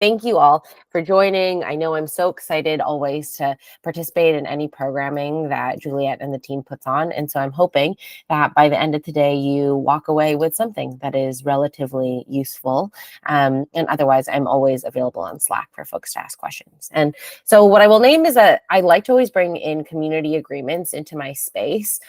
thank you all for joining. I know I'm so excited always to participate in any programming that Juliet and the team puts on. And so I'm hoping that by the end of today, you walk away with something that is relatively useful. And otherwise, I'm always available on Slack for folks to ask questions. And so what I will name is that I like to always bring in community agreements into my space.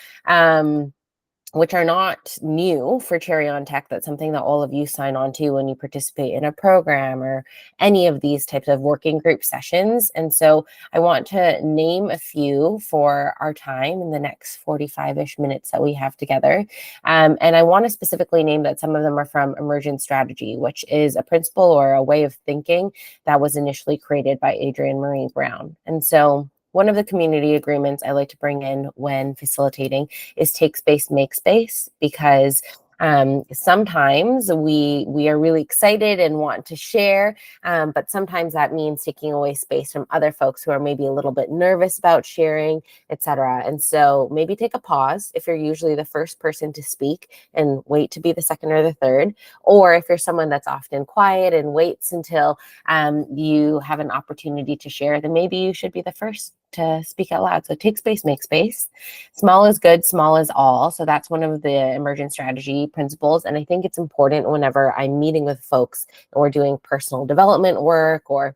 Which are not new for Cherry on Tech. That's something that all of you sign on to when you participate in a program or any of these types of working group sessions. And so I want to name a few for our time in the next 45-ish minutes that we have together. And I want to specifically name that some of them are from Emergent Strategy, which is a principle or a way of thinking that was initially created by Adrienne Marie Brown. And so one of the community agreements I like to bring in when facilitating is take space, make space, because sometimes we are really excited and want to share, but sometimes that means taking away space from other folks who are maybe a little bit nervous about sharing, etc. And so maybe take a pause if you're usually the first person to speak and wait to be the second or the third, or if you're someone that's often quiet and waits until you have an opportunity to share, then maybe you should be the first to speak out loud. So take space, make space. Small is good, small is all. So that's one of the Emergent Strategy principles. And I think it's important whenever I'm meeting with folks and we're doing personal development work or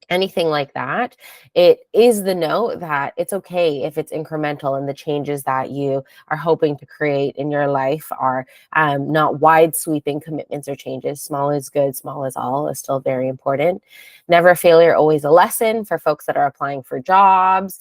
anything like that, it is the note that it's okay if it's incremental and the changes that you are hoping to create in your life are not wide sweeping commitments or changes. Small is good, small is all is still very important. Never a failure, always a lesson for folks that are applying for jobs,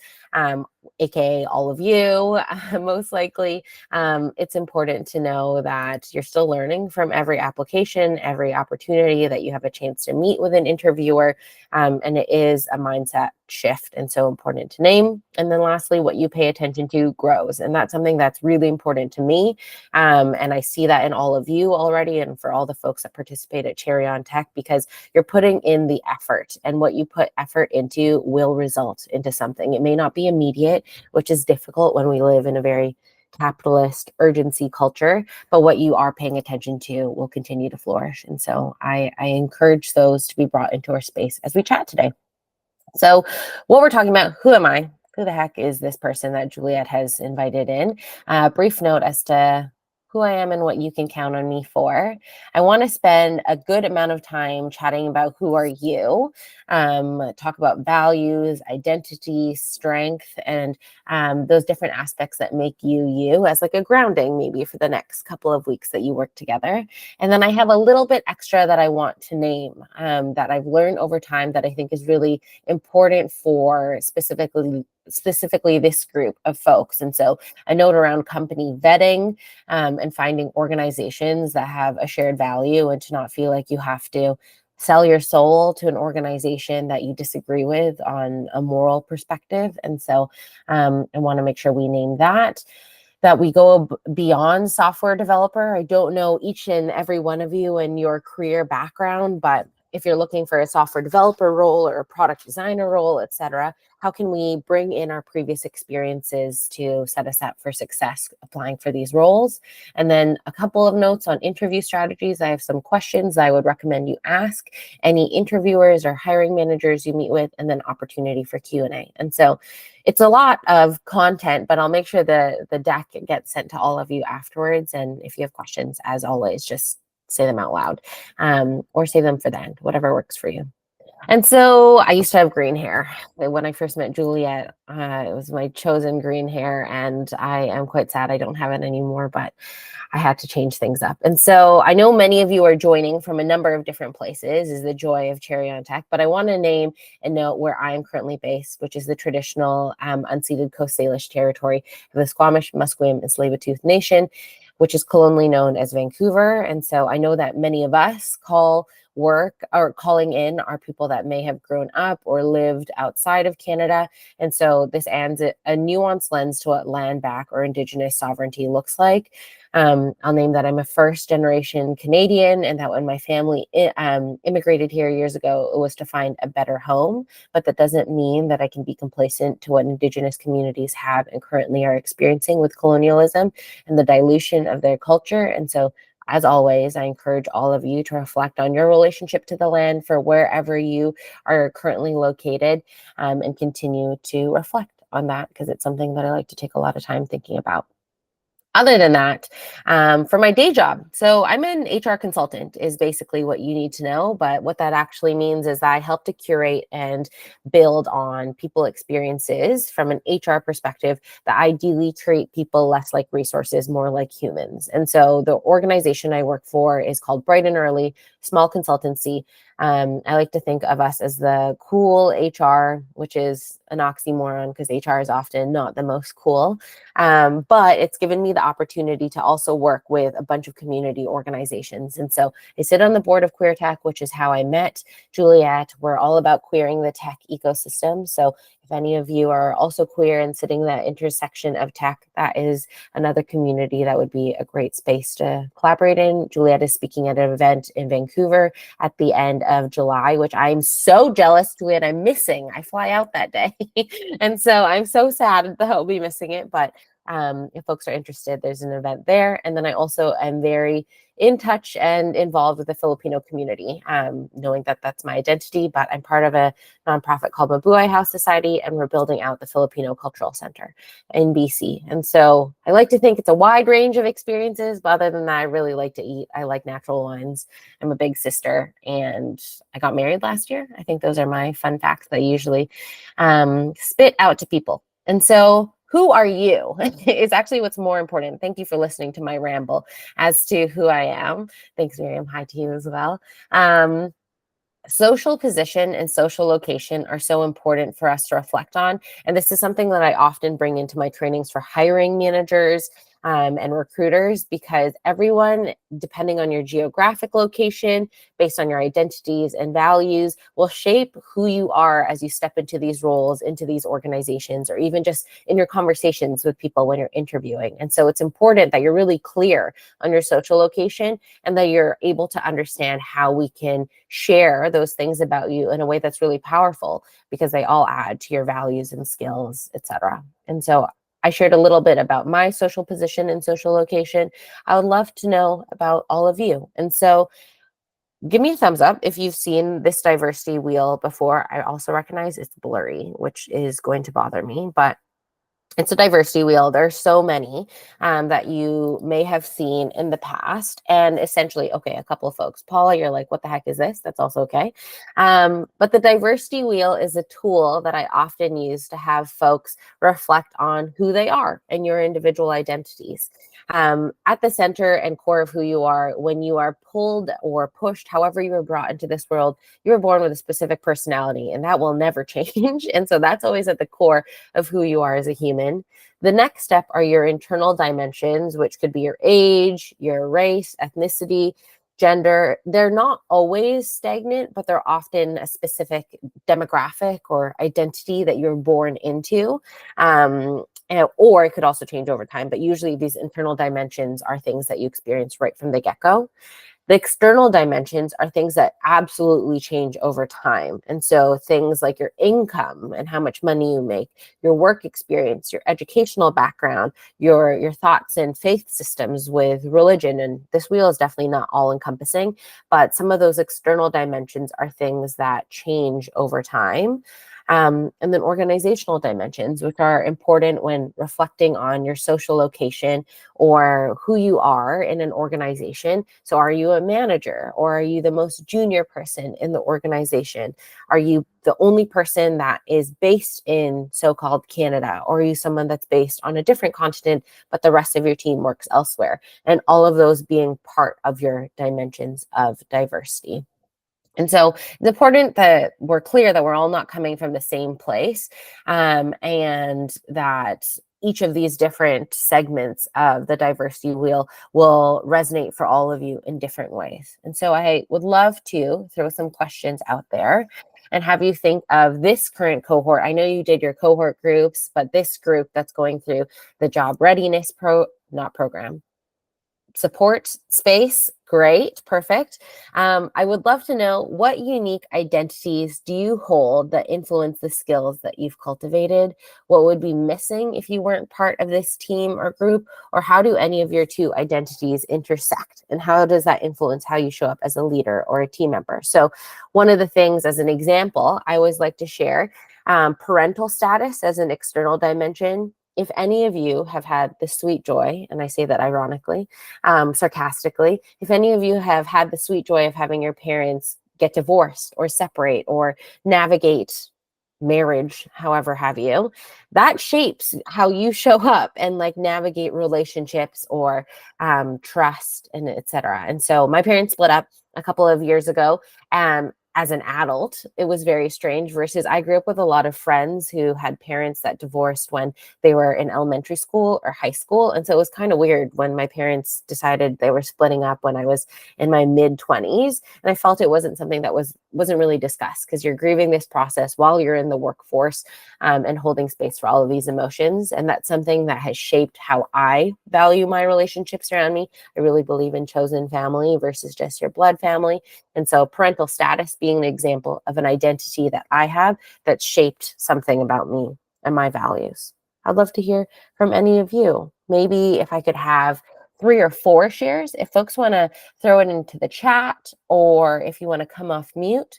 aka all of you, most likely. It's important to know that you're still learning from every application, every opportunity that you have a chance to meet with an interviewer, and it is a mindset shift and so important to name. And then lastly, what you pay attention to grows, and that's something that's really important to me, and I see that in all of you already and for all the folks that participate at Cherry on Tech, because you're putting in the effort, and what you put effort into will result into something. It may not be immediate, which is difficult when we live in a very capitalist urgency culture, but what you are paying attention to will continue to flourish. And so I encourage those to be brought into our space as we chat today. So what we're talking about, who am I? Who the heck is this person that Juliet has invited in? Brief note as to who I am and what you can count on me for. I want to spend a good amount of time chatting about who are you, talk about values, identity, strength, and those different aspects that make you you as like a grounding maybe for the next couple of weeks that you work together. And then I have a little bit extra that I want to name that I've learned over time that I think is really important for specifically this group of folks. And so a note around company vetting and finding organizations that have a shared value, and to not feel like you have to sell your soul to an organization that you disagree with on a moral perspective. And so I want to make sure we name that we go beyond software developer. I don't know each and every one of you and your career background, but if you're looking for a software developer role or a product designer role, et cetera, how can we bring in our previous experiences to set us up for success applying for these roles? And then a couple of notes on interview strategies. I have some questions I would recommend you ask any interviewers or hiring managers you meet with, and then opportunity for Q&A. And so it's a lot of content, but I'll make sure the deck gets sent to all of you afterwards. And if you have questions, as always, just say them out loud or save them for the end, whatever works for you. And so I used to have green hair. When I first met Juliet, it was my chosen green hair, and I am quite sad I don't have it anymore, but I had to change things up. And so I know many of you are joining from a number of different places, is the joy of Cherry on Tech, but I want to name and note where I am currently based, which is the traditional unceded Coast Salish territory of the Squamish, Musqueam, and Tsleil-Waututh Nation, which is colonially known as Vancouver. And so I know that many of us calling in are people that may have grown up or lived outside of Canada. And so this adds a nuanced lens to what land back or Indigenous sovereignty looks like. I'll name that I'm a first generation Canadian, and that when my family immigrated here years ago, it was to find a better home. But that doesn't mean that I can be complacent to what Indigenous communities have and currently are experiencing with colonialism and the dilution of their culture. And so as always, I encourage all of you to reflect on your relationship to the land for wherever you are currently located, and continue to reflect on that, because it's something that I like to take a lot of time thinking about. Other than that, for my day job, so I'm an HR consultant is basically what you need to know. But what that actually means is that I help to curate and build on people experiences from an HR perspective that ideally treat people less like resources, more like humans. And so the organization I work for is called Bright and Early, small consultancy. I like to think of us as the cool HR, which is an oxymoron because HR is often not the most cool. But it's given me the opportunity to also work with a bunch of community organizations. And so I sit on the board of Queer Tech, which is how I met Juliet. We're all about queering the tech ecosystem. So if any of you are also queer and sitting that intersection of tech, that is another community that would be a great space to collaborate in. Juliet is speaking at an event in Vancouver at the end of July, which I'm so jealous, Juliet, I'm missing. I fly out that day. And so I'm so sad that I'll be missing it. But if folks are interested, there's an event there. And then I also am very in touch and involved with the Filipino community, knowing that that's my identity, but I'm part of a nonprofit called Mabuhay House Society, and we're building out the Filipino Cultural Center in BC. And so I like to think it's a wide range of experiences, but other than that, I really like to eat. I like natural wines. I'm a big sister, and I got married last year. I think those are my fun facts that I usually spit out to people. And so who are you is actually what's more important. Thank you for listening to my ramble as to who I am. Thanks, Miriam. Hi to you as well. Social position and social location are so important for us to reflect on. And this is something that I often bring into my trainings for hiring managers and recruiters, because everyone, depending on your geographic location, based on your identities and values, will shape who you are as you step into these roles, into these organizations, or even just in your conversations with people when you're interviewing. And so it's important that you're really clear on your social location and that you're able to understand how we can share those things about you in a way that's really powerful, because they all add to your values and skills, etc. And so I shared a little bit about my social position and social location. I would love to know about all of you. And so give me a thumbs up if you've seen this diversity wheel before. I also recognize it's blurry, which is going to bother me, but it's a diversity wheel. There's so many that you may have seen in the past. And essentially, okay, a couple of folks. Paula, you're like, what the heck is this? That's also okay. But the diversity wheel is a tool that I often use to have folks reflect on who they are and your individual identities. At the center and core of who you are, when you are pulled or pushed, however you were brought into this world, you were born with a specific personality, and that will never change. And so that's always at the core of who you are as a human. The next step are your internal dimensions, which could be your age, your race, ethnicity, gender. They're not always stagnant, but they're often a specific demographic or identity that you're born into. Or it could also change over time, but usually these internal dimensions are things that you experience right from the get-go. The external dimensions are things that absolutely change over time. And so things like your income and how much money you make, your work experience, your educational background, your thoughts and faith systems with religion. And this wheel is definitely not all encompassing, but some of those external dimensions are things that change over time. And then organizational dimensions, which are important when reflecting on your social location or who you are in an organization. So are you a manager, or are you the most junior person in the organization? Are you the only person that is based in so-called Canada, or are you someone that's based on a different continent, but the rest of your team works elsewhere? And all of those being part of your dimensions of diversity. And so it's important that we're clear that we're all not coming from the same place, and that each of these different segments of the diversity wheel will resonate for all of you in different ways. And so I would love to throw some questions out there and have you think of this current cohort. I know you did your cohort groups, but this group that's going through the job readiness support space, Great, perfect. I would love to know, what unique identities do you hold that influence the skills that you've cultivated? What would be missing if you weren't part of this team or group? Or how do any of your two identities intersect? And how does that influence how you show up as a leader or a team member? So one of the things, as an example, I always like to share parental status as an external dimension. If any of you have had the sweet joy, and I say that ironically, sarcastically, if any of you have had the sweet joy of having your parents get divorced or separate or navigate marriage, however have you, that shapes how you show up and like navigate relationships or trust and etc. And so my parents split up a couple of years ago. As an adult, it was very strange, versus I grew up with a lot of friends who had parents that divorced when they were in elementary school or high school. And so it was kind of weird when my parents decided they were splitting up when I was in my mid 20s. And I felt it wasn't something that wasn't really discussed, because you're grieving this process while you're in the workforce, and holding space for all of these emotions. And that's something that has shaped how I value my relationships around me. I really believe in chosen family versus just your blood family. And so parental status being an example of an identity that I have that shaped something about me and my values. I'd love to hear from any of you. Maybe if I could have 3 or 4 shares, if folks want to throw it into the chat, or if you want to come off mute,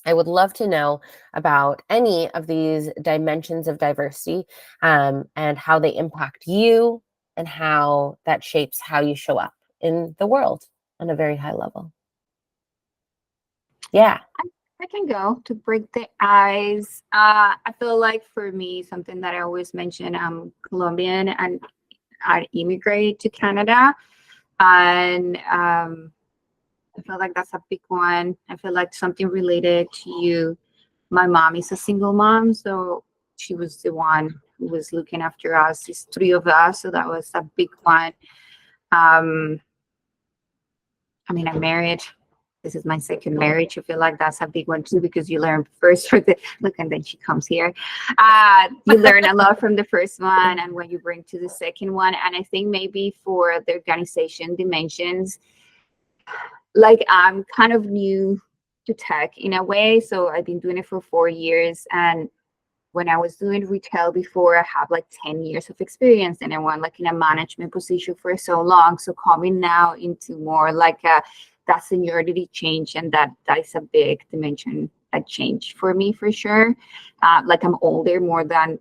I would love to know about any of these dimensions of diversity, and how they impact you and how that shapes how you show up in the world on a very high level. Yeah. I can go to break the ice. I feel like for me, something that I always mention, I'm Colombian and I immigrated to Canada. And I feel like that's a big one. I feel like something related to you. My mom is a single mom, so she was the one who was looking after us. It's 3 of us, so that was a big one. I mean, I'm married. This is my second marriage. I feel like that's a big one too, because you learn first for the look, and then she comes here. You learn a lot from the first one, and when you bring to the second one. And I think maybe for the organization dimensions, like I'm kind of new to tech in a way, so I've been doing it for 4 years. And when I was doing retail before, I have like 10 years of experience, and I went like in a management position for so long. So coming now into more like that seniority change, and that is a big dimension that changed for me for sure. Like I'm more than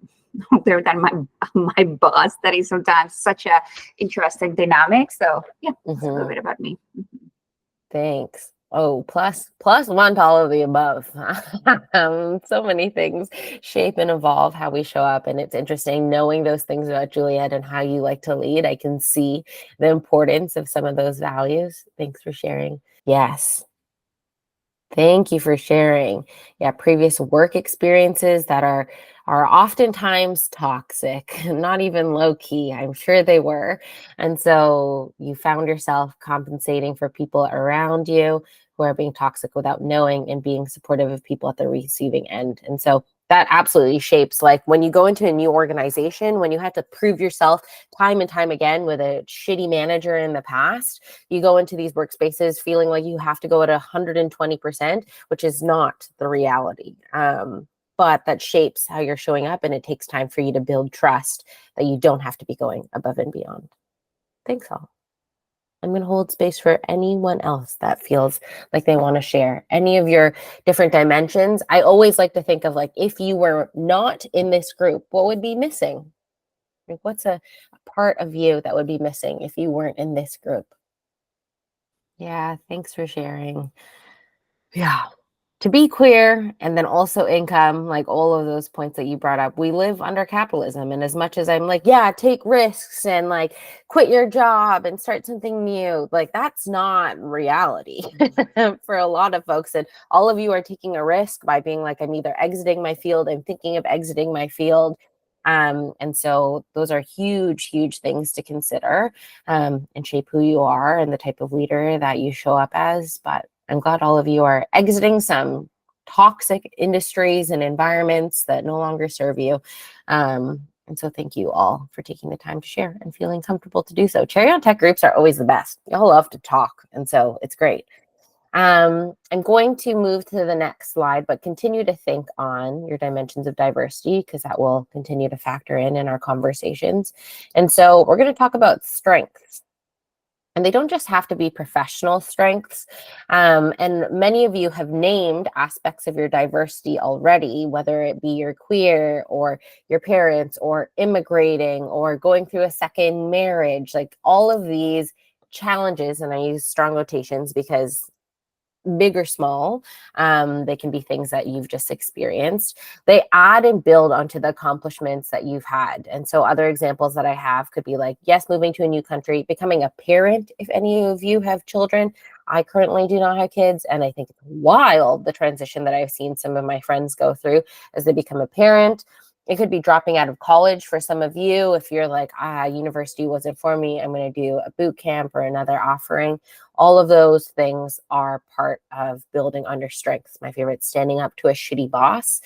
older than my boss. That is sometimes such a interesting dynamic. So yeah, that's a little bit about me. Thanks. Oh, plus one to all of the above. So many things shape and evolve how we show up. And it's interesting knowing those things about Juliet and how you like to lead. I can see the importance of some of those values. Thanks for sharing. Yes. Thank you for sharing. Yeah, previous work experiences that are oftentimes toxic, not even low key. I'm sure they were. And so you found yourself compensating for people around you who are being toxic without knowing, and being supportive of people at the receiving end. And so that absolutely shapes, like when you go into a new organization, when you have to prove yourself time and time again with a shitty manager in the past, you go into these workspaces feeling like you have to go at 120%, which is not the reality. But that shapes how you're showing up, and it takes time for you to build trust that you don't have to be going above and beyond. Thanks all. I'm going to hold space for anyone else that feels like they want to share any of your different dimensions. I always like to think of, like, if you were not in this group, what would be missing? Like, what's a part of you that would be missing if you weren't in this group? Yeah, thanks for sharing. Yeah. To be queer and then also income, like all of those points that you brought up, we live under capitalism. And as much as I'm like, yeah, take risks and like quit your job and start something new, like that's not reality for a lot of folks. And all of you are taking a risk by being like, I'm either exiting my field, I'm thinking of exiting my field. And so those are huge, huge things to consider, and shape who you are and the type of leader that you show up as. But I'm glad all of you are exiting some toxic industries and environments that no longer serve you. And And so thank you all for taking the time to share and feeling comfortable to do so. Cherry on Tech groups are always the best. Y'all love to talk, and so it's great. I'm going to move to the next slide, but continue to think on your dimensions of diversity, because that will continue to factor in our conversations. And so we're going to talk about strengths. And they don't just have to be professional strengths. And many of you have named aspects of your diversity already, whether it be you're queer or your parents or immigrating or going through a second marriage, like all of these challenges. And I use strong quotations because big or small, they can be things that you've just experienced. They add and build onto the accomplishments that you've had. And so other examples that I have could be like, yes, moving to a new country, becoming a parent, if any of you have children. I currently do not have kids, and I think it's wild the transition that I've seen some of my friends go through as they become a parent. It could be dropping out of college for some of you. If you're like, university wasn't for me, I'm going to do a boot camp or another offering. All of those things are part of building under strengths. My favorite, standing up to a shitty boss.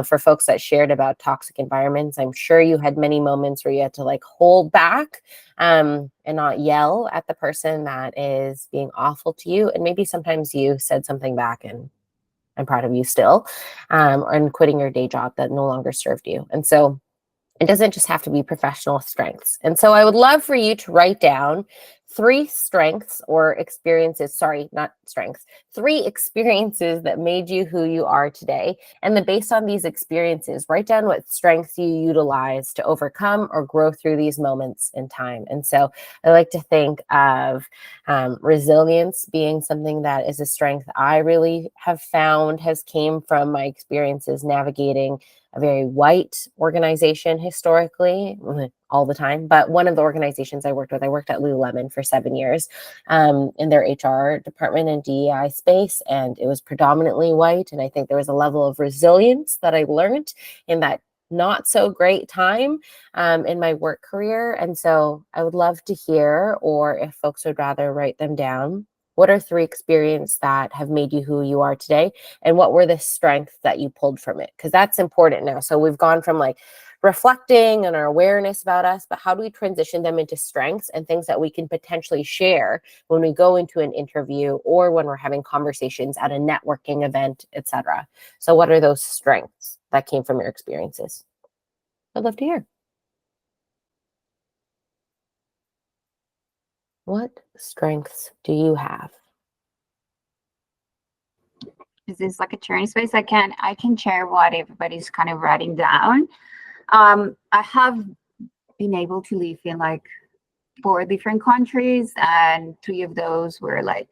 For folks that shared about toxic environments, I'm sure you had many moments where you had to like hold back and not yell at the person that is being awful to you. And maybe sometimes you said something back, and I'm proud of you still, and quitting your day job that no longer served you. And so it doesn't just have to be professional strengths. And so I would love for you to write down 3 strengths or experiences, sorry, not strengths, 3 experiences that made you who you are today. And then based on these experiences, write down what strengths you utilize to overcome or grow through these moments in time. And so I like to think of resilience being something that is a strength I really have found has came from my experiences navigating a very white organization historically, all the time. But one of the organizations I worked at Lululemon for 7 years in their HR department and DEI space, and it was predominantly white. And I think there was a level of resilience that I learned in that not so great time in my work career. And so I would love to hear, or if folks would rather write them down, what are 3 experiences that have made you who you are today? And what were the strengths that you pulled from it? Because that's important now. So we've gone from like reflecting and our awareness about us, but how do we transition them into strengths and things that we can potentially share when we go into an interview or when we're having conversations at a networking event, etc. So what are those strengths that came from your experiences? I'd love to hear. What strengths do you have? Is this like a sharing space? I can share what everybody's kind of writing down. I have been able to live in like 4 different countries, and 3 of those were like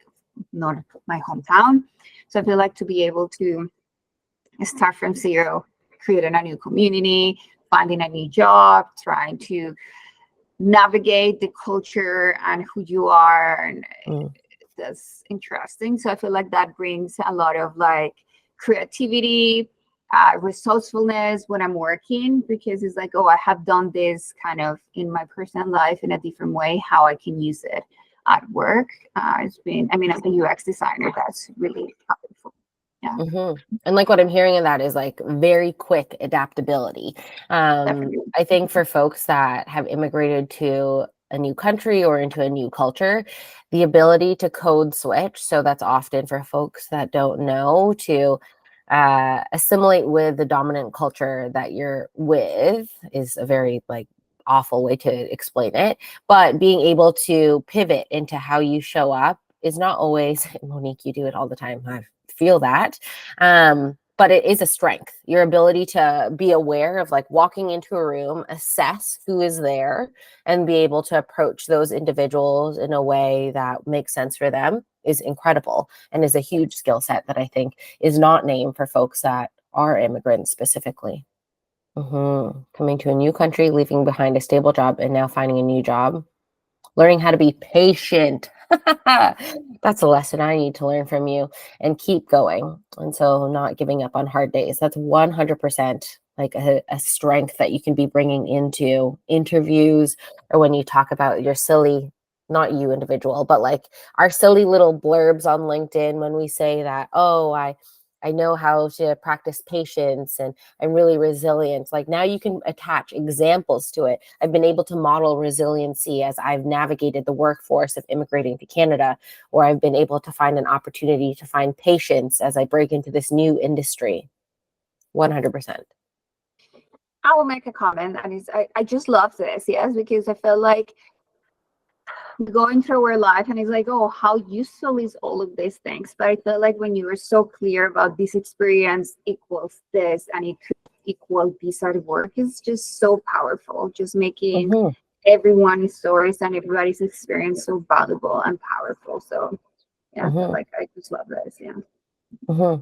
not my hometown. So I feel like to be able to start from zero, creating a new community, finding a new job, trying to navigate the culture and who you are, and that's interesting. So I feel like that brings a lot of like creativity, resourcefulness when I'm working, because it's like, oh, I have done this kind of in my personal life in a different way, how I can use it at work. It's been, I mean, as a UX designer, that's really powerful. Yeah. Mm-hmm. And like what I'm hearing in that is like very quick adaptability. I think for folks that have immigrated to a new country or into a new culture, the ability to code switch. So that's often for folks that don't know, to assimilate with the dominant culture that you're with is a very like awful way to explain it. But being able to pivot into how you show up is not always, Monique, you do it all the time. I feel that. But it is a strength, your ability to be aware of like walking into a room, assess who is there, and be able to approach those individuals in a way that makes sense for them is incredible, and is a huge skill set that I think is not named for folks that are immigrants specifically. Coming to a new country, leaving behind a stable job, and now finding a new job. Learning how to be patient. That's a lesson I need to learn from you, and keep going. And so not giving up on hard days. That's 100% like a strength that you can be bringing into interviews, or when you talk about your silly, not you individual, but like our silly little blurbs on LinkedIn when we say that, oh, I I know how to practice patience, and I'm really resilient. Like now you can attach examples to it. I've been able to model resiliency as I've navigated the workforce of immigrating to Canada, or I've been able to find an opportunity to find patience as I break into this new industry. 100%. I will make a comment, and I just love this, yes, because I feel like going through our life and it's like, oh, how useful is all of these things? But I feel like when you were so clear about this experience equals this and it could equal this at work, it's just so powerful, just making everyone's stories and everybody's experience so valuable and powerful. So yeah, I feel like I just love this. Yeah.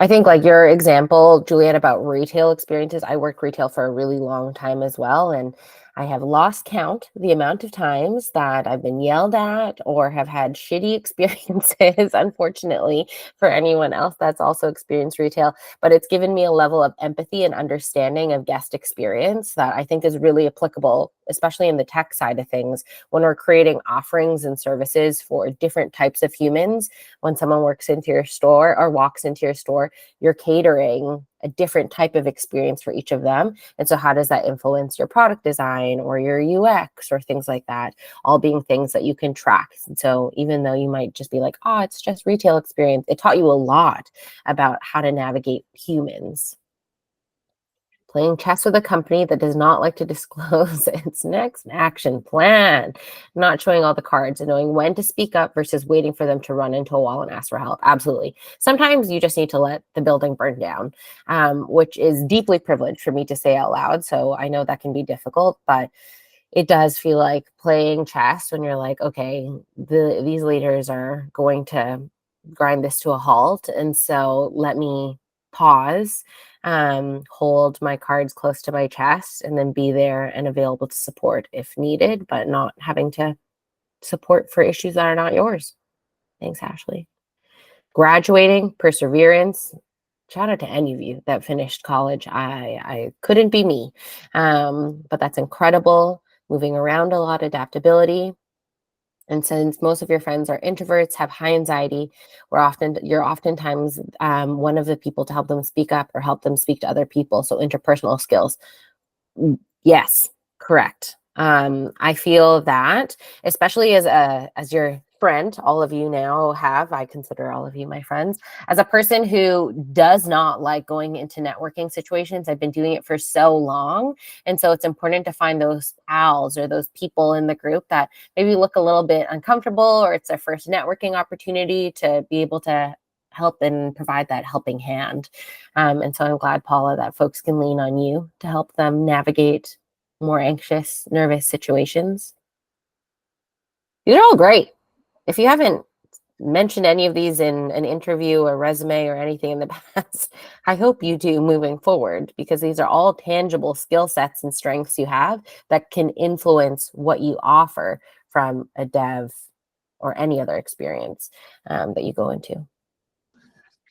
I think like your example, Juliet, about retail experiences, I worked retail for a really long time as well. And I have lost count the amount of times that I've been yelled at or have had shitty experiences, unfortunately, for anyone else that's also experienced retail. But it's given me a level of empathy and understanding of guest experience that I think is really applicable, especially in the tech side of things, when we're creating offerings and services for different types of humans. When someone works into your store or walks into your store, you're catering a different type of experience for each of them. And so how does that influence your product design or your UX or things like that, all being things that you can track. And so even though you might just be like, oh, it's just retail experience, it taught you a lot about how to navigate humans. Playing chess with a company that does not like to disclose its next action plan, not showing all the cards and knowing when to speak up versus waiting for them to run into a wall and ask for help. Absolutely. Sometimes you just need to let the building burn down, which is deeply privileged for me to say out loud. So I know that can be difficult, but it does feel like playing chess when you're like, okay, these leaders are going to grind this to a halt. And so let me pause, hold my cards close to my chest, and then be there and available to support if needed, but not having to support for issues that are not yours. Thanks, Ashley. Graduating, perseverance. Shout out to any of you that finished college. I couldn't be me, but that's incredible. Moving around a lot, adaptability. And since most of your friends are introverts, have high anxiety, you're oftentimes one of the people to help them speak up or help them speak to other people. So interpersonal skills. Yes, correct. I feel that, especially as your friend, all of you now have, I consider all of you my friends, as a person who does not like going into networking situations. I've been doing it for so long. And so it's important to find those pals or those people in the group that maybe look a little bit uncomfortable, or it's their first networking opportunity to be able to help and provide that helping hand. And so I'm glad, Paula, that folks can lean on you to help them navigate more anxious, nervous situations. These are all great. If you haven't mentioned any of these in an interview or resume or anything in the past, I hope you do moving forward, because these are all tangible skill sets and strengths you have that can influence what you offer from a dev or any other experience that you go into.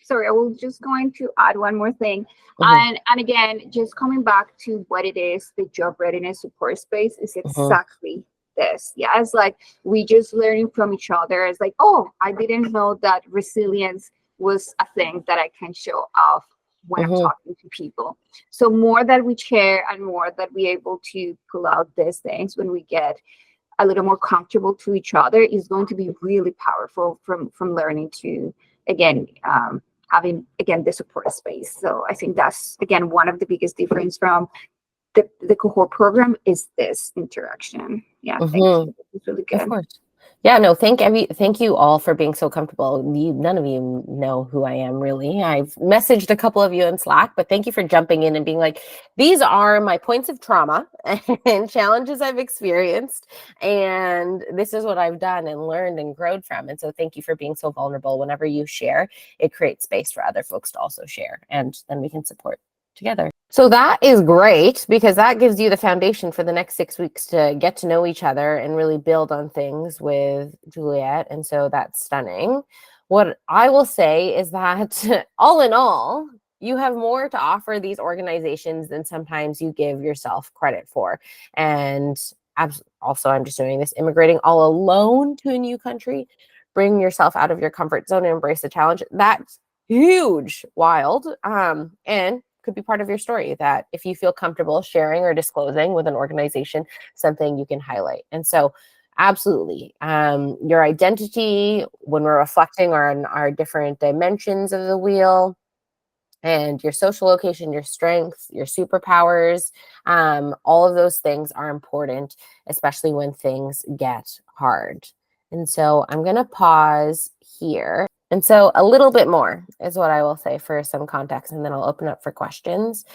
Sorry, I was just going to add one more thing. And again, just coming back to what it is, the job readiness support space is exactly this. Yeah, it's like we just learning from each other. It's like, oh, I didn't know that resilience was a thing that I can show off when I'm talking to people. So more that we share and more that we're able to pull out these things when we get a little more comfortable to each other is going to be really powerful from learning to, again, having, again, the support space. So I think that's, again, one of the biggest difference from the cohort program is this interaction. Yeah, thank you. It's really good. Of course. Yeah, no, thank you all for being so comfortable. None of you know who I am, really. I've messaged a couple of you in Slack, but thank you for jumping in and being like, these are my points of trauma and challenges I've experienced, and this is what I've done and learned and grown from. And so thank you for being so vulnerable. Whenever you share, it creates space for other folks to also share, and then we can support together. So that is great, because that gives you the foundation for the next 6 weeks to get to know each other and really build on things with Juliet. And so that's stunning. What I will say is that all in all, you have more to offer these organizations than sometimes you give yourself credit for. And also, I'm just doing this, immigrating all alone to a new country, bring yourself out of your comfort zone and embrace the challenge. That huge, wild, and could be part of your story that if you feel comfortable sharing or disclosing with an organization, something you can highlight. And so absolutely, your identity, when we're reflecting on our different dimensions of the wheel, and your social location, your strengths, your superpowers, all of those things are important, especially when things get hard. And so I'm going to pause here. And so a little bit more is what I will say for some context, and then I'll open up for questions.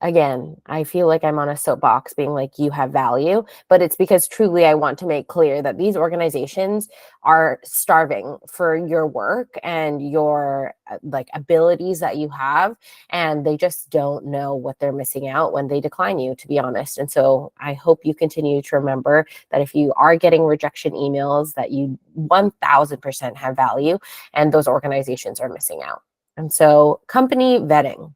Again, I feel like I'm on a soapbox being like, you have value, but it's because truly I want to make clear that these organizations are starving for your work and your like abilities that you have, and they just don't know what they're missing out when they decline you, to be honest. And so I hope you continue to remember that if you are getting rejection emails, that you 1000% have value and those organizations are missing out. And so company vetting.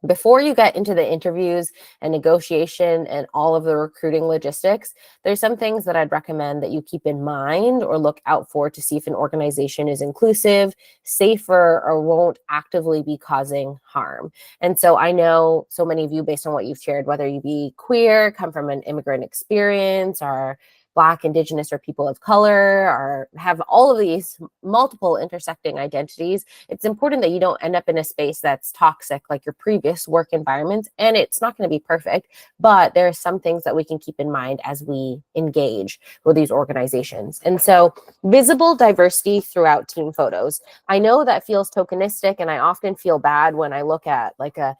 Before you get into the interviews and negotiation and all of the recruiting logistics, there's some things that I'd recommend that you keep in mind or look out for to see if an organization is inclusive, safer, or won't actively be causing harm. And so I know so many of you, based on what you've shared, whether you be queer, come from an immigrant experience, or Black, Indigenous, or people of color, or have all of these multiple intersecting identities, it's important that you don't end up in a space that's toxic like your previous work environments. And it's not going to be perfect, but there are some things that we can keep in mind as we engage with these organizations. And so visible diversity throughout team photos. I know that feels tokenistic, and I often feel bad when I look at like a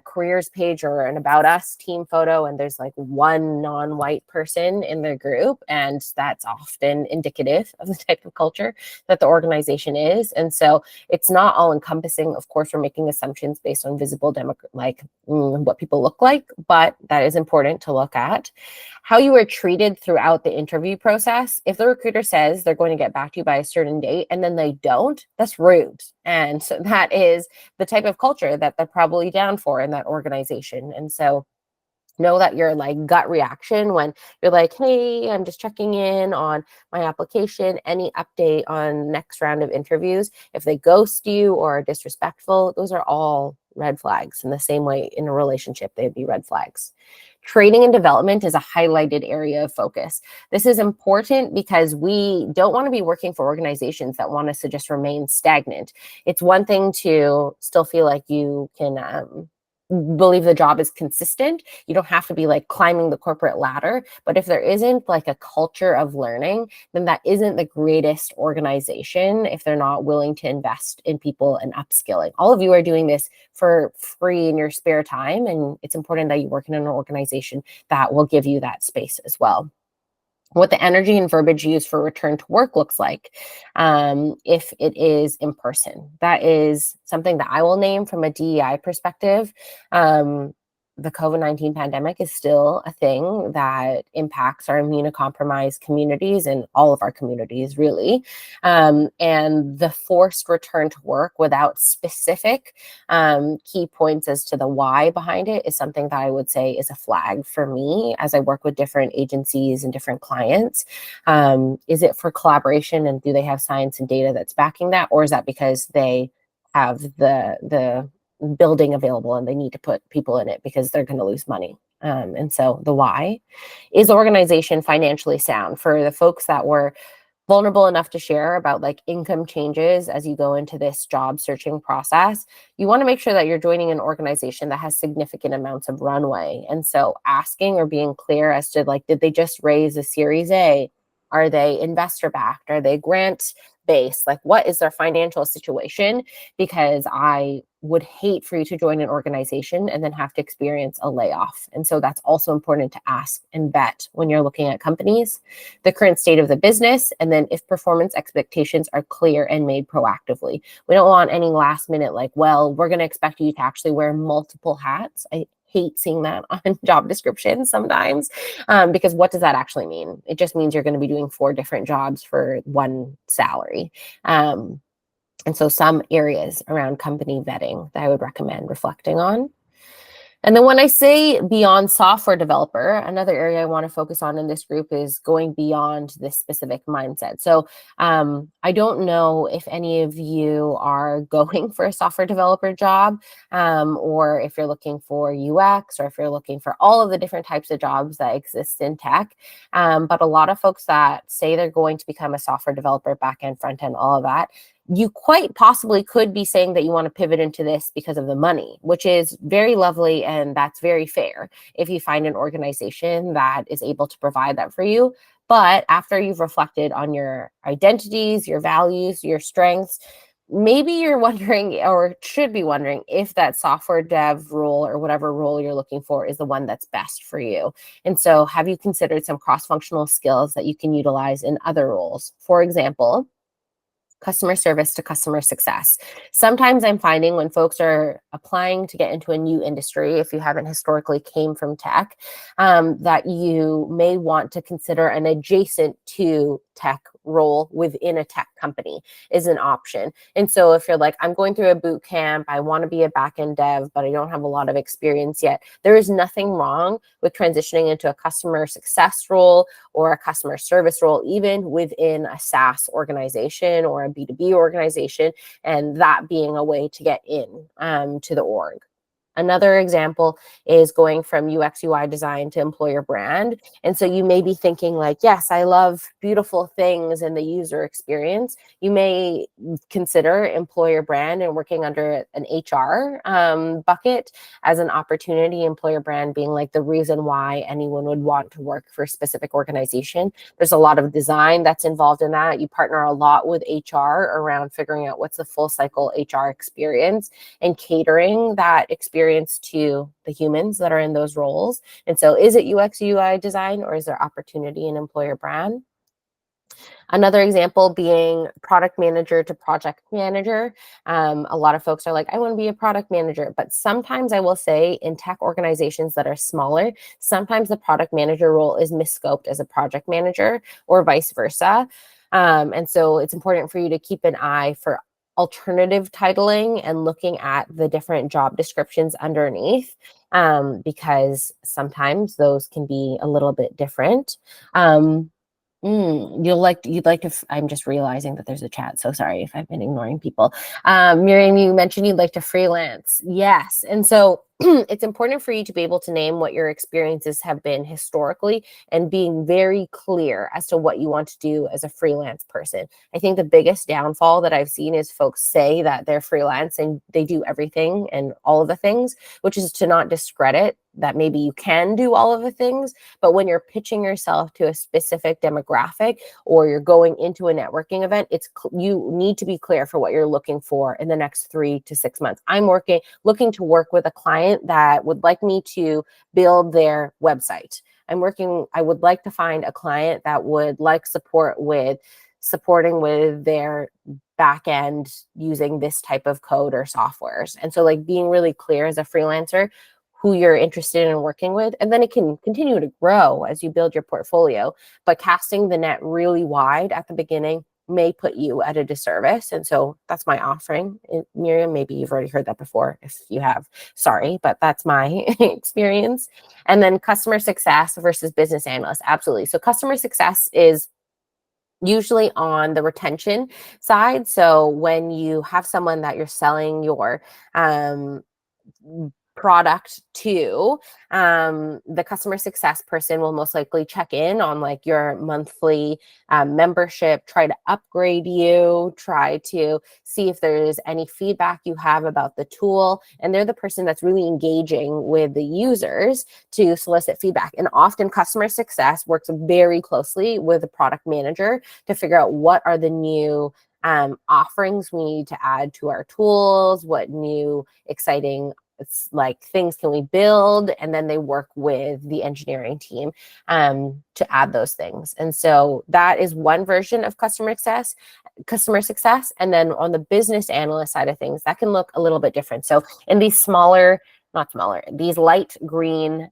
careers page or an about us team photo and there's like one non-white person in the group, and that's often indicative of the type of culture that the organization is. And so it's not all encompassing. Of course, we're making assumptions based on visible what people look like, but that is important to look at. How you are treated throughout the interview process. If the recruiter says they're going to get back to you by a certain date and then they don't, that's rude. And so that is the type of culture that they're probably down for in that organization. And so know that your like gut reaction when you're like, hey, I'm just checking in on my application, any update on next round of interviews. If they ghost you or are disrespectful, those are all red flags. In the same way in a relationship, they'd be red flags. Training and development is a highlighted area of focus. This is important because we don't want to be working for organizations that want us to just remain stagnant. It's one thing to still feel like you can believe the job is consistent. You don't have to be like climbing the corporate ladder. But if there isn't like a culture of learning, then that isn't the greatest organization if they're not willing to invest in people and upskilling. All of you are doing this for free in your spare time. And it's important that you work in an organization that will give you that space as well. What the energy and verbiage used for return to work looks like if it is in person. That is something that I will name from a DEI perspective. The COVID-19 pandemic is still a thing that impacts our immunocompromised communities and all of our communities, really. And the forced return to work without specific key points as to the why behind it is something that I would say is a flag for me as I work with different agencies and different clients. Is it for collaboration, and do they have science and data that's backing that? Or is that because they have the building available and they need to put people in it because they're going to lose money? And so the why. Is the organization financially sound? For the folks that were vulnerable enough to share about like income changes as you go into this job searching process, you want to make sure that you're joining an organization that has significant amounts of runway. And so asking or being clear as to like, did they just raise a Series A? Are they investor backed? Are they grant based? Like, what is their financial situation? Because I would hate for you to join an organization and then have to experience a layoff. And so that's also important to ask and vet when you're looking at companies, the current state of the business, and then if performance expectations are clear and made proactively. We don't want any last minute, like, well, we're going to expect you to actually wear multiple hats. I hate seeing that on job descriptions sometimes, because what does that actually mean? It just means you're going to be doing 4 different jobs for one salary. And so some areas around company vetting that I would recommend reflecting on. And then when I say beyond software developer, another area I want to focus on in this group is going beyond this specific mindset. So I don't know if any of you are going for a software developer job, or if you're looking for UX, or if you're looking for all of the different types of jobs that exist in tech. But a lot of folks that say they're going to become a software developer, back end, front end, all of that, you quite possibly could be saying that you want to pivot into this because of the money, which is very lovely, and that's very fair if you find an organization that is able to provide that for you. But after you've reflected on your identities, your values, your strengths, maybe you're wondering, or should be wondering, if that software dev role or whatever role you're looking for is the one that's best for you. And so have you considered some cross-functional skills that you can utilize in other roles? For example, customer service to customer success. Sometimes I'm finding when folks are applying to get into a new industry, if you haven't historically came from tech, that you may want to consider an adjacent to tech role within a tech company is an option. And so if you're like, I'm going through a boot camp, I want to be a backend dev, but I don't have a lot of experience yet, there is nothing wrong with transitioning into a customer success role or a customer service role, even within a SaaS organization or a B2B organization, and that being a way to get in to the org. Another example is going from UX UI design to employer brand. And so you may be thinking like, yes, I love beautiful things in the user experience. You may consider employer brand and working under an HR bucket as an opportunity, employer brand being like the reason why anyone would want to work for a specific organization. There's a lot of design that's involved in that. You partner a lot with HR around figuring out what's the full cycle HR experience and catering that experience to the humans that are in those roles. And so is it UX UI design, or is there opportunity in employer brand? Another example being product manager to project manager. A lot of folks are like, I want to be a product manager, but sometimes I will say in tech organizations that are smaller, sometimes the product manager role is misscoped as a project manager or vice versa. And so it's important for you to keep an eye for alternative titling and looking at the different job descriptions underneath, because sometimes those can be a little bit different. I'm just realizing that there's a chat, so sorry if I've been ignoring people. Miriam, you mentioned you'd like to freelance. Yes, and so it's important for you to be able to name what your experiences have been historically and being very clear as to what you want to do as a freelance person. I think the biggest downfall that I've seen is folks say that they're freelance and they do everything and all of the things, which is to not discredit that maybe you can do all of the things, but when you're pitching yourself to a specific demographic or you're going into a networking event, you need to be clear for what you're looking for in the next 3 to 6 months. I'm looking to work with a client that would like me to build their website. I would like to find a client that would like supporting with their back end using this type of code or softwares. And so like being really clear as a freelancer who you're interested in working with, and then it can continue to grow as you build your portfolio. But casting the net really wide at the beginning may put you at a disservice. And so that's my offering. Miriam, maybe you've already heard that before. If you have, sorry, but that's my experience. And then customer success versus business analyst. Absolutely. So customer success is usually on the retention side. So when you have someone that you're selling your product to, the customer success person will most likely check in on like your monthly membership, try to upgrade you, try to see if there's any feedback you have about the tool. And they're the person that's really engaging with the users to solicit feedback. And often customer success works very closely with the product manager to figure out what are the new offerings we need to add to our tools, what new exciting things can we build, and then they work with the engineering team to add those things. And so that is one version of customer success. And then on the business analyst side of things, that can look a little bit different. So in these smaller not smaller, these light green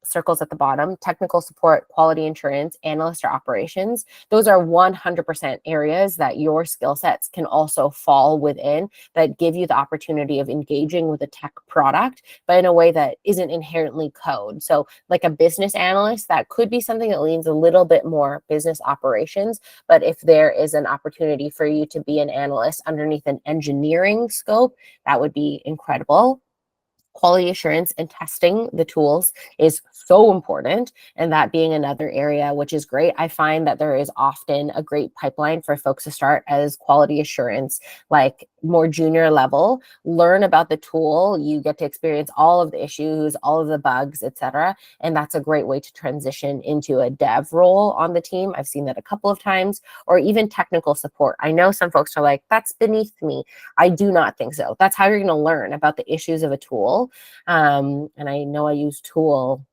circles at the bottom, technical support, quality assurance, analyst or operations, those are 100% areas that your skill sets can also fall within, that give you the opportunity of engaging with a tech product, but in a way that isn't inherently code. So like a business analyst, that could be something that leans a little bit more business operations, but if there is an opportunity for you to be an analyst underneath an engineering scope, that would be incredible. Quality assurance and testing the tools is so important, and that being another area which is great. I find that there is often a great pipeline for folks to start as quality assurance, like more junior level, learn about the tool, you get to experience all of the issues, all of the bugs, etc. And that's a great way to transition into a dev role on the team. I've seen that a couple of times. Or even technical support. I know some folks are like, that's beneath me. I do not think so. That's how you're going to learn about the issues of a tool. And I know I use tool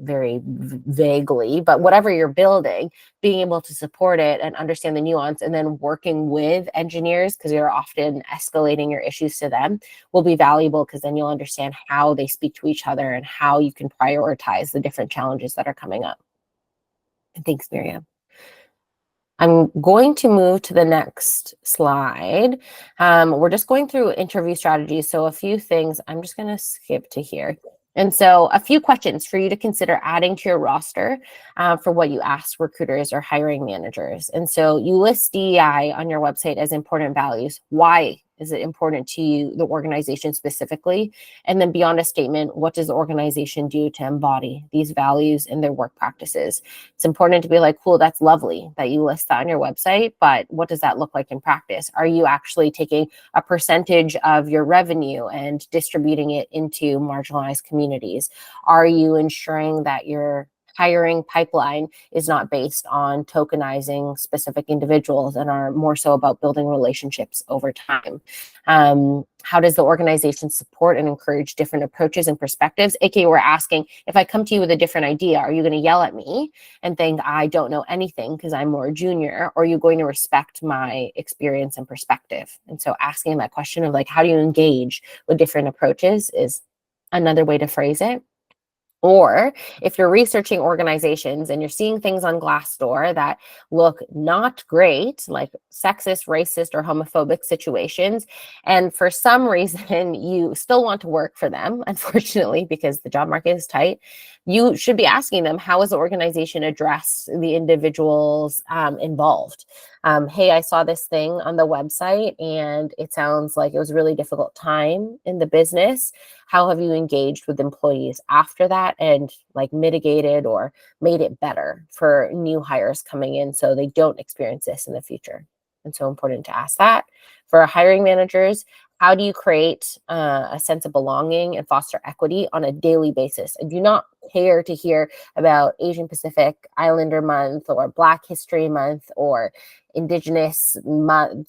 very vaguely, but whatever you're building, being able to support it and understand the nuance, and then working with engineers, because you're often escalating your issues to them, will be valuable, because then you'll understand how they speak to each other and how you can prioritize the different challenges that are coming up. Thanks, Miriam. I'm going to move to the next slide. We're just going through interview strategies. So a few things I'm just going to skip to here. And so a few questions for you to consider adding to your roster for what you ask recruiters or hiring managers. And so you list DEI on your website as important values. Why is it important to you, the organization specifically? And then beyond a statement, what does the organization do to embody these values in their work practices? It's important to be like, cool, that's lovely that you list that on your website, but what does that look like in practice? Are you actually taking a percentage of your revenue and distributing it into marginalized communities? Are you ensuring that your hiring pipeline is not based on tokenizing specific individuals and are more so about building relationships over time? How does the organization support and encourage different approaches and perspectives? AKA, we're asking, if I come to you with a different idea, are you going to yell at me and think I don't know anything because I'm more junior, or are you going to respect my experience and perspective? And so asking that question of like, how do you engage with different approaches is another way to phrase it. Or if you're researching organizations and you're seeing things on Glassdoor that look not great, like sexist, racist, or homophobic situations, and for some reason you still want to work for them, unfortunately, because the job market is tight, you should be asking them, how has the organization addressed the individuals involved? Hey, I saw this thing on the website and it sounds like it was a really difficult time in the business. How have you engaged with employees after that and like mitigated or made it better for new hires coming in so they don't experience this in the future? And so important to ask that. For hiring managers, how do you create a sense of belonging and foster equity on a daily basis? I do not care to hear about Asian Pacific Islander Month or Black History Month or Indigenous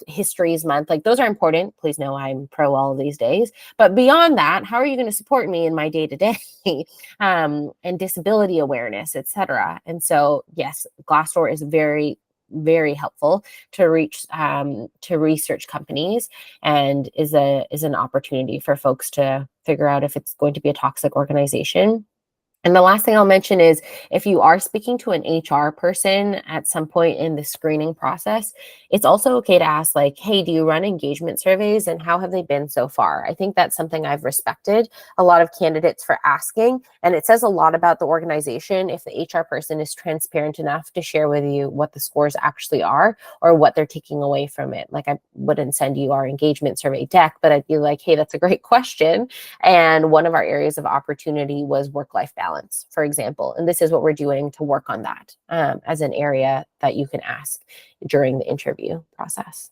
Histories Month. Like, those are important. Please know I'm pro all of these days. But beyond that, how are you going to support me in my day-to-day and disability awareness, etc.? And so, yes, Glassdoor is very, very helpful to reach to research companies, and is an opportunity for folks to figure out if it's going to be a toxic organization. And the last thing I'll mention is, if you are speaking to an HR person at some point in the screening process, it's also okay to ask like, hey, do you run engagement surveys and how have they been so far? I think that's something I've respected a lot of candidates for asking. And it says a lot about the organization if the HR person is transparent enough to share with you what the scores actually are or what they're taking away from it. Like, I wouldn't send you our engagement survey deck, but I'd be like, hey, that's a great question. And one of our areas of opportunity was work-life balance, for example. And this is what we're doing to work on that as an area that you can ask during the interview process.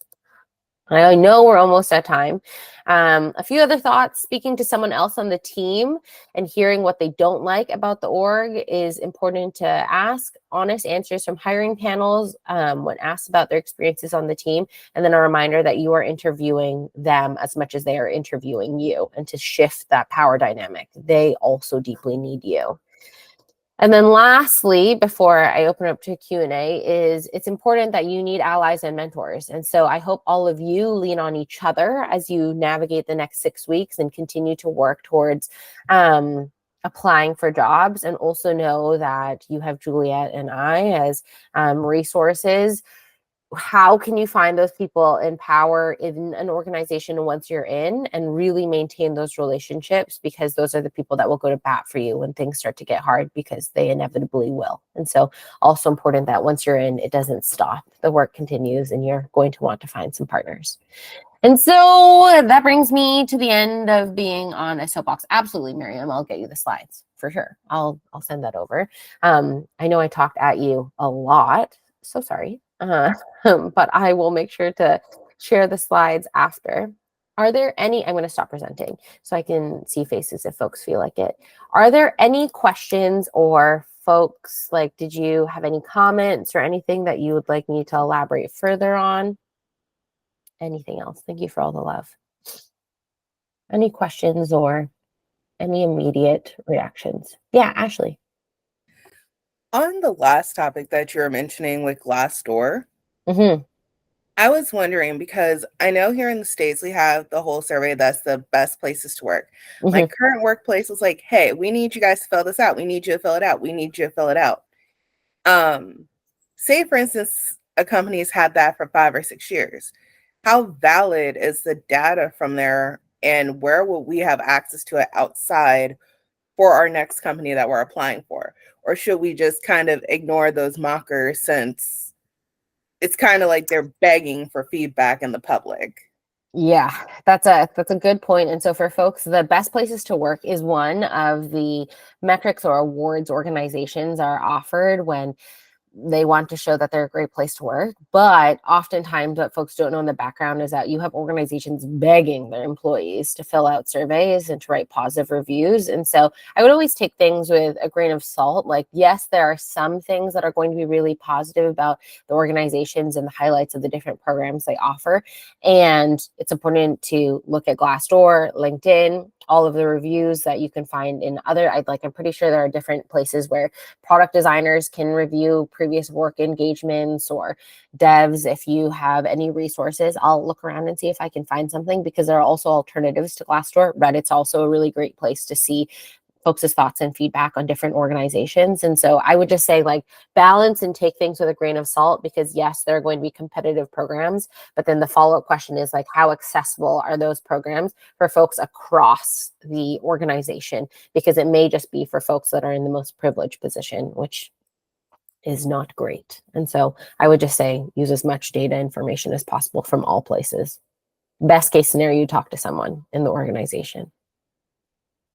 I know we're almost at time. A few other thoughts: speaking to someone else on the team and hearing what they don't like about the org is important to ask. Honest answers from hiring panels when asked about their experiences on the team. And then a reminder that you are interviewing them as much as they are interviewing you, and to shift that power dynamic. They also deeply need you. And then lastly, before I open up to Q&A, is it's important that you need allies and mentors. And so I hope all of you lean on each other as you navigate the next 6 weeks and continue to work towards applying for jobs, and also know that you have Juliet and I as resources. How can you find those people in power in an organization once you're in, and really maintain those relationships, because those are the people that will go to bat for you when things start to get hard, because they inevitably will. And so also important that once you're in, it doesn't stop. The work continues, and you're going to want to find some partners. And so that brings me to the end of being on a soapbox. Absolutely, Miriam, I'll get you the slides for sure. I'll send that over. I know I talked at you a lot, so sorry. But I will make sure to share the slides after. Are there any, I'm going to stop presenting so I can see faces if folks feel like it. Are there any questions, or folks, like, did you have any comments or anything that you would like me to elaborate further on? Anything else? Thank you for all the love. Any questions or any immediate reactions? Yeah, Ashley. On the last topic that you were mentioning with Glassdoor, Mm-hmm. I was wondering, because I know here in the States we have the whole survey that's the best places to work. My Mm-hmm. current workplace was like, hey, we need you guys to fill this out. We need you to fill it out. We need you to fill it out. Say, for instance, a company's had that for 5 or 6 years. How valid is the data from there, and where will we have access to it outside for our next company that we're applying for? Or should we just kind of ignore those mockers, since it's kind of like they're begging for feedback in the public? Yeah, that's a good point. And so for folks, the best places to work is one of the metrics or awards organizations are offered when they want to show that they're a great place to work. But oftentimes what folks don't know in the background is that you have organizations begging their employees to fill out surveys and to write positive reviews. And so I would always take things with a grain of salt. Like, yes, there are some things that are going to be really positive about the organizations and the highlights of the different programs they offer. And it's important to look at Glassdoor, LinkedIn, all of the reviews that you can find in other, I'm pretty sure there are different places where product designers can review previous work engagements, or devs. If you have any resources, I'll look around and see if I can find something, because there are also alternatives to Glassdoor. Reddit's also a really great place to see folks' thoughts and feedback on different organizations. And so I would just say, like, balance and take things with a grain of salt, because yes, there are going to be competitive programs, but then the follow-up question is, like, how accessible are those programs for folks across the organization? Because it may just be for folks that are in the most privileged position, which is not great. And so I would just say, use as much data information as possible from all places. Best case scenario, you talk to someone in the organization.